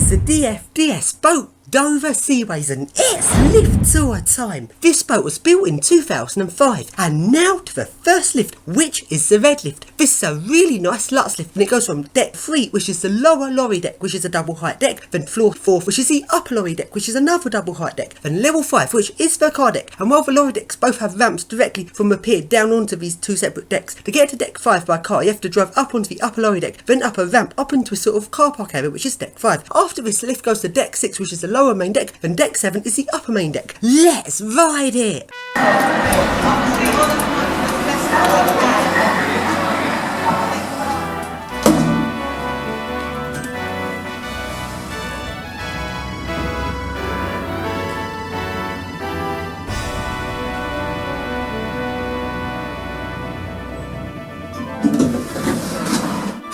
It's the DFDS boat, Dover Seaways, and it's lift tour time. This boat was built in 2005, and now to the first lift, which is the red lift. This is a really nice Lux lift, and it goes from deck 3, which is the lower lorry deck, which is a double height deck, then floor 4, which is the upper lorry deck, which is another double height deck, then level 5, which is the car deck. And while the lorry decks both have ramps directly from the pier down onto these two separate decks, to get to deck 5 by car, you have to drive up onto the upper lorry deck, then up a ramp up into a sort of car park area, which is deck 5. After this, the lift goes to deck 6, which is the lower main deck, then deck 7 is the upper main deck. Let's ride it!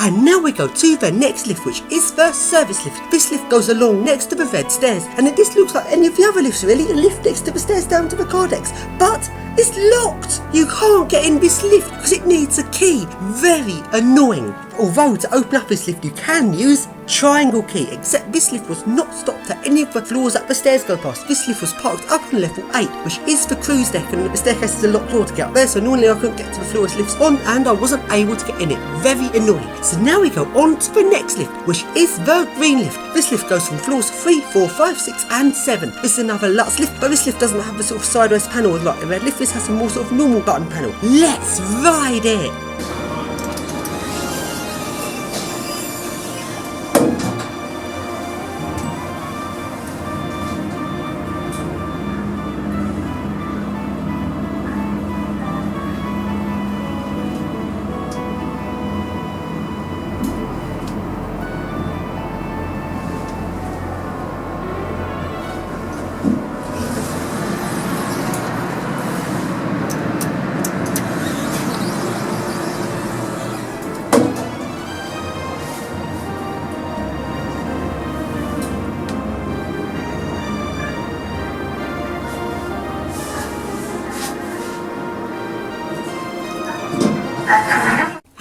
And now we go to the next lift, which is the service lift. This lift goes along next to the red stairs, and this looks like any of the other lifts really, a lift next to the stairs down to the car decks. But it's locked! You can't get in this lift because it needs a key. Very annoying. Although to open up this lift you can use triangle key, except this lift was not stopped at any of the floors that the stairs go past. This lift was parked up on level 8, which is the cruise deck, and the staircase is a locked door to get up there, so normally I couldn't get to the floors lifts on, and I wasn't able to get in it. Very annoying. So now we go on to the next lift, which is the green lift. This lift goes from floors 3, 4, 5, 6 and 7. This is another Lux lift, but this lift doesn't have the sort of sideways panel like the red lift. This has a more sort of normal button panel. Let's ride it!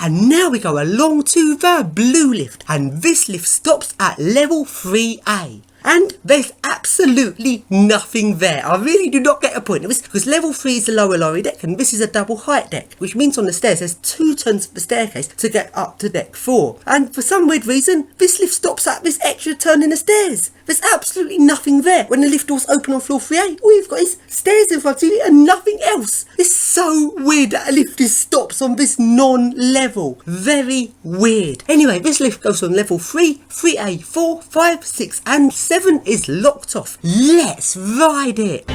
And now we go along to the blue lift, and this lift stops at level 3A. And there's absolutely nothing there. I really do not get a point of this, because level 3 is the lower lorry deck and this is a double height deck, which means on the stairs there's 2 turns of the staircase to get up to deck 4. And for some weird reason, this lift stops at this extra turn in the stairs. There's absolutely nothing there. When the lift doors open on floor 3A, all you've got is stairs in front of you and nothing else. It's so weird that a lift just stops on this non-level. Very weird. Anyway, this lift goes on level 3, 3A, 4, 5, 6 and 7 is locked off. Let's ride it!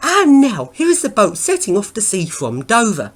And now, here is the boat setting off to sea from Dover.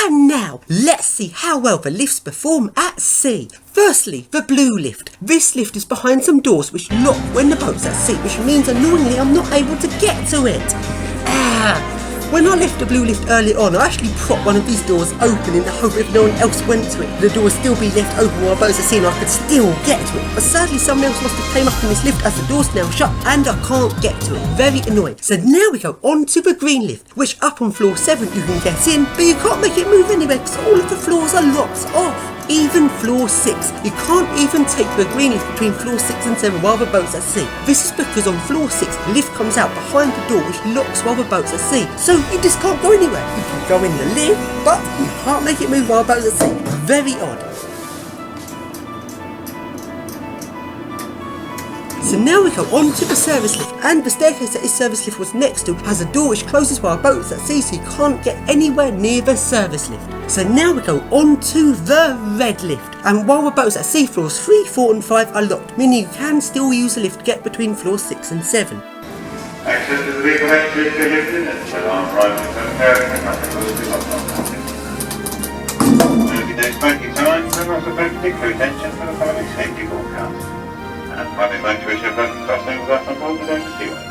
And now, let's see how well the lifts perform at sea. Firstly, the blue lift. This lift is behind some doors which lock when the boat's at sea, which means annoyingly I'm not able to get to it. When I left the blue lift early on, I actually propped one of these doors open in the hope if no one else went to it, the door would still be left open while boats are seen, I could still get to it. But sadly someone else must have came up in this lift as the door's now shut and I can't get to it. Very annoying. So now we go on to the green lift, which up on floor 7 you can get in, but you can't make it move anywhere because all of the floors are locked off. Even floor 6. You can't even take the green lift between floor 6 and 7 while the boat's at sea. This is because on floor 6 the lift comes out behind the door which locks while the boat's at sea. So you just can't go anywhere. You can go in the lift, but you can't make it move while the boat's at sea. Very odd. So now we go on to the service lift, and the staircase that this service lift was next to has a door which closes while a boat is at sea, so you can't get anywhere near the service lift. So now we go on to the red lift, and while the boat is at sea, floors 3, 4 and 5 are locked, meaning you can still use the lift to get between floors 6 and 7. Access to the vehicle entry is lifted and shall on arrival to repair and nothing will be locked on. Moving next back in time, and also particular attention for the following safety broadcast. And having motorists present crossing with us on board the Seaways.